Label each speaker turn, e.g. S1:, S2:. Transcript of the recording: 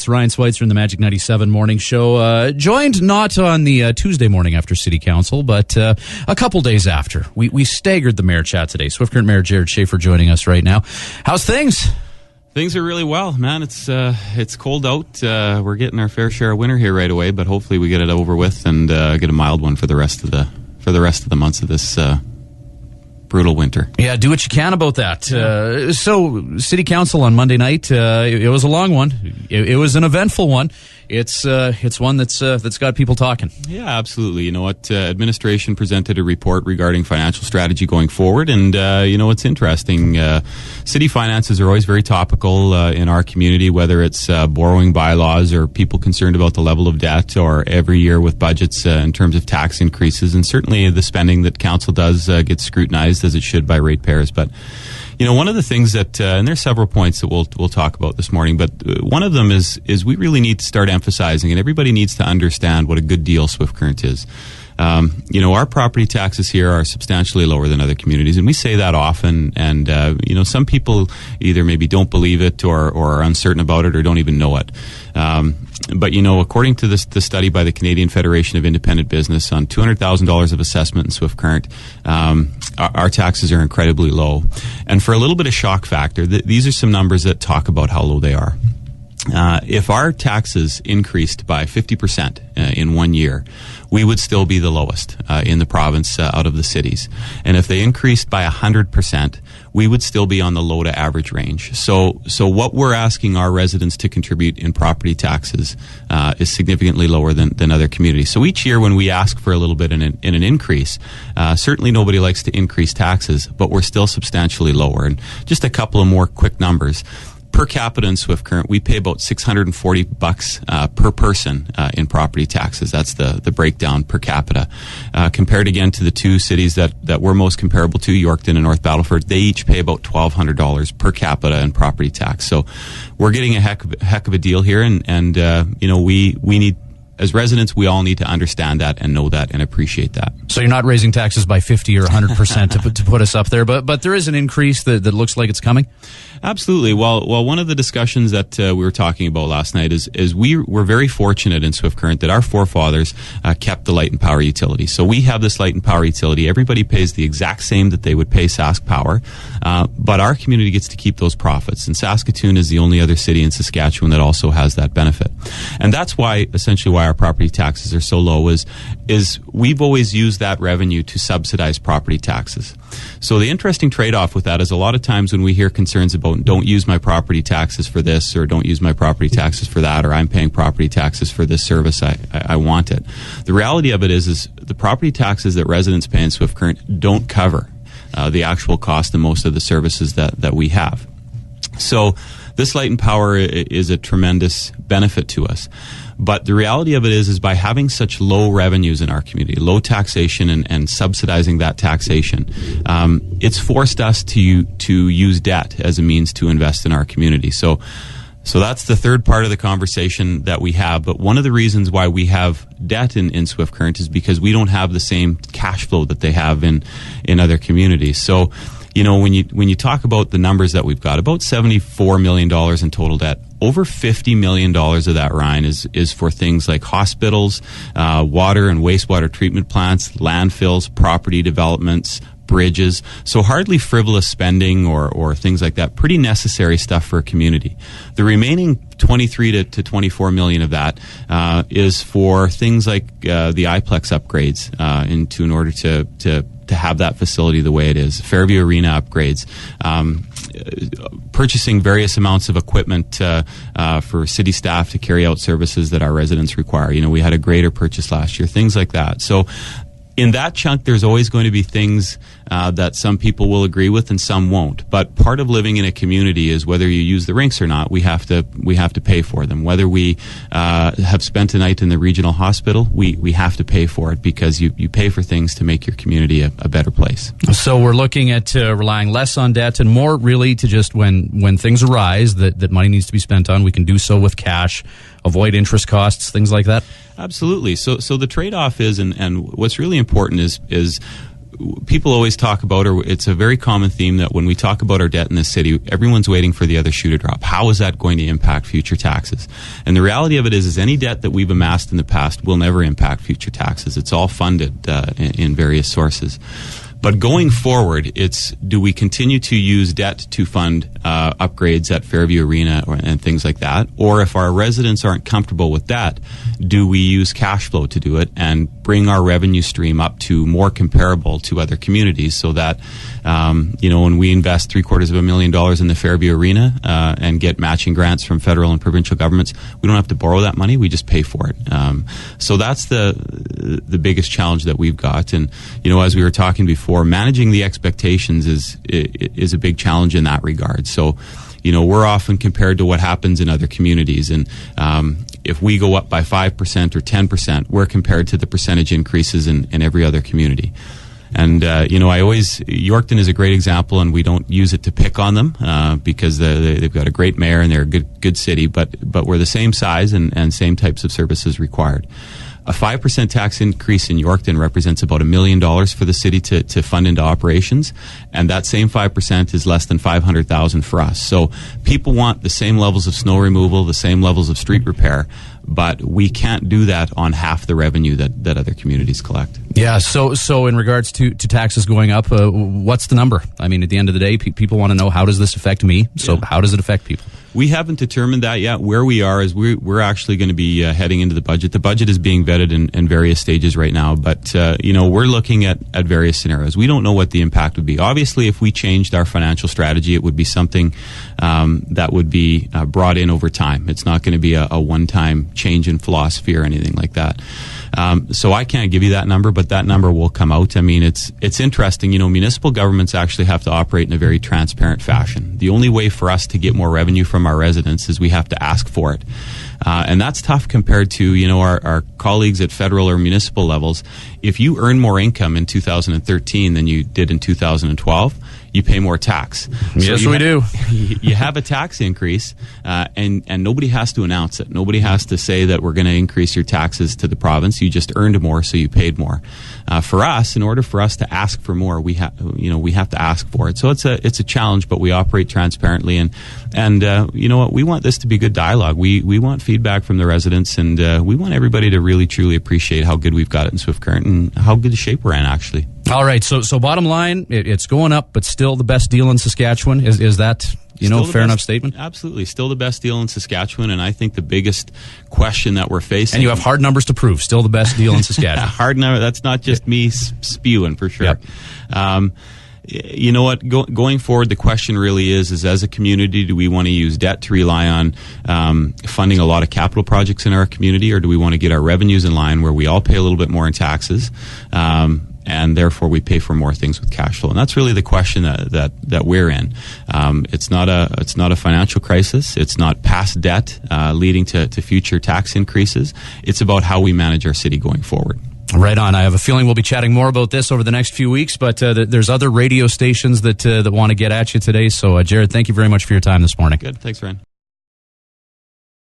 S1: It's Ryan Switzer in the Magic 97 Morning Show. Joined not on the Tuesday morning after City Council, but a couple days after. We staggered the mayor chat today. Swift Current Mayor Jerrod Schafer joining us right now. How's things?
S2: Things are really well, man. It's cold out. We're getting our fair share of winter here right away, but hopefully we get it over with and get a mild one for the rest of the months of this brutal winter. Yeah, do what you can about that. So, City Council on Monday night, it was a long one. It was an eventful one. It's one that's got people talking. Yeah, absolutely. You know what? Administration presented a report regarding financial strategy going forward, and you know what's interesting? City finances are always very topical in our community, whether it's borrowing bylaws or people concerned about the level of debt, or every year with budgets in terms of tax increases, and certainly the spending that council does gets scrutinized as it should by ratepayers. But you know, one of the things that, and there's several points that we'll talk about this morning, but one of them is we really need to start emphasizing, and everybody needs to understand what a good deal Swift Current is. You know, our property taxes here are substantially lower than other communities, and we say that often, and you know, some people either maybe don't believe it or are uncertain about it or don't even know it. But, you know, according to the study by the Canadian Federation of Independent Business, on $200,000 of assessment in Swift Current, our taxes are incredibly low. And for a little bit of shock factor, these are some numbers that talk about how low they are. If our taxes increased by 50% in 1 year, we would still be the lowest in the province out of the cities. And if they increased by 100%, we would still be on the low to average range. So what we're asking our residents to contribute in property taxes is significantly lower than other communities. So each year when we ask for a little bit in an increase, certainly nobody likes to increase taxes, but we're still substantially lower. And just a couple of more quick numbers. Per capita in Swift Current, we pay about $640 per person in property taxes. That's the breakdown per capita. Compared again to the two cities that we're most comparable to, Yorkton and North Battleford, they each pay about $1,200 per capita in property tax. So we're getting a heck of a deal here, and you know, we need, as residents, we all need to understand that and know that and appreciate that. So you're not raising taxes by 50 or 100% to put us up there, but there is an increase that looks like it's coming? Absolutely. Well, one of the discussions that we were talking about last night is we're very fortunate in Swift Current that our forefathers kept the light and power utility. So we have this light and power utility. Everybody pays the exact same that they would pay Sask Power, but our community gets to keep those profits. And Saskatoon is the only other city in Saskatchewan that also has that benefit. And that's why, essentially, why our property taxes are so low is we've always used that revenue to subsidize property taxes. So the interesting trade-off with that is a lot of times when we hear concerns about don't use my property taxes for this, or don't use my property taxes for that, or I'm paying property taxes for this service, I want it. The reality of it is the property taxes that residents pay in Swift Current don't cover the actual cost of most of the services that we have. So this light and power is a tremendous benefit to us. But the reality of it is by having such low revenues in our community, low taxation and subsidizing that taxation, it's forced us to use debt as a means to invest in our community. So that's the third part of the conversation that we have. But one of the reasons why we have debt in Swift Current is because we don't have the same cash flow that they have in other communities. So, you know, when you talk about the numbers that we've got, about $74 million in total debt, over $50 million of that, Ryan, is for things like hospitals, water and wastewater treatment plants, landfills, property developments, bridges. So hardly frivolous spending or things like that. Pretty necessary stuff for a community. The remaining 23 to 24 million of that is for things like the iPlex upgrades in order to have that facility the way it is. Fairview Arena upgrades, purchasing various amounts of equipment for city staff to carry out services that our residents require. You know, we had a grader purchase last year, things like that. So in that chunk, there's always going to be things that some people will agree with and some won't. But part of living in a community is whether you use the rinks or not, we have to pay for them. Whether we have spent a night in the regional hospital, we have to pay for it because you pay for things to make your community a better place. So we're looking at relying less on debt and more really to just when things arise that money needs to be spent on, we can do so with cash, avoid interest costs, things like that? Absolutely. So the trade-off is, and what's really important is people always talk about, or it's a very common theme that when we talk about our debt in this city, everyone's waiting for the other shoe to drop. How is that going to impact future taxes? And the reality of it is any debt that we've amassed in the past will never impact future taxes. It's all funded in various sources. But going forward, it's, do we continue to use debt to fund upgrades at Fairview Arena and things like that? Or if our residents aren't comfortable with that, do we use cash flow to do it and bring our revenue stream up to more comparable to other communities so that, when we invest $750,000 in the Fairview Arena and get matching grants from federal and provincial governments, we don't have to borrow that money, we just pay for it. So that's the biggest challenge that we've got. And, as we were talking before, managing the expectations is a big challenge in that regard. So, we're often compared to what happens in other communities. And if we go up by 5% or 10%, we're compared to the percentage increases in every other community. And, Yorkton is a great example, and we don't use it to pick on them because they've got a great mayor and they're a good city, but we're the same size and same types of services required. A 5% tax increase in Yorkton represents about $1 million for the city to fund into operations, and that same 5% is less than $500,000 for us. So people want the same levels of snow removal, the same levels of street repair, but we can't do that on half the revenue that other communities collect.
S1: Yeah, so in regards to taxes going up, what's the number? I mean, at the end of the day, people want to know, how does this affect me? So how does it affect people?
S2: We haven't determined that yet. Where we are is we're actually going to be heading into the budget. The budget is being vetted in various stages right now, but we're looking at various scenarios. We don't know what the impact would be. Obviously, if we changed our financial strategy, it would be something that would be brought in over time. It's not going to be a one-time change in philosophy or anything like that. So I can't give you that number, but that number will come out. I mean, it's interesting. Municipal governments actually have to operate in a very transparent fashion. The only way for us to get more revenue from our residents is we have to ask for it. And that's tough compared to, our colleagues at federal or municipal levels. If you earn more income in 2013 than you did in 2012, you pay more tax.
S1: Yes, we do.
S2: You have a tax increase, and nobody has to announce it. Nobody has to say that we're going to increase your taxes to the province. You just earned more, so you paid more. For us, in order for us to ask for more, we have to ask for it. So it's a challenge, but we operate transparently, and you know what? We want this to be good dialogue. We want feedback from the residents, and we want everybody to really truly appreciate how good we've got it in Swift Current and how good a shape we're in, actually.
S1: All right, so bottom line, it's going up, but still the best deal in Saskatchewan. Is that fair enough statement?
S2: Absolutely, still the best deal in Saskatchewan, and I think the biggest question that we're facing.
S1: And you have hard numbers to prove. Still the best deal in Saskatchewan.
S2: Hard number. That's not just me spewing for sure.
S1: Yep.
S2: You know what? Going forward, the question really is as a community, do we want to use debt to rely on funding a lot of capital projects in our community, or do we want to get our revenues in line where we all pay a little bit more in taxes? And therefore we pay for more things with cash flow, and that's really the question that we're in. It's not a financial crisis. It's not past debt leading to future tax increases. It's about how we manage our city going forward.
S1: Right on. I have a feeling we'll be chatting more about this over the next few weeks, but there's other radio stations that want to get at you today. So, Jerrod, thank you very much for your time this morning.
S2: Good. Thanks, Ryan.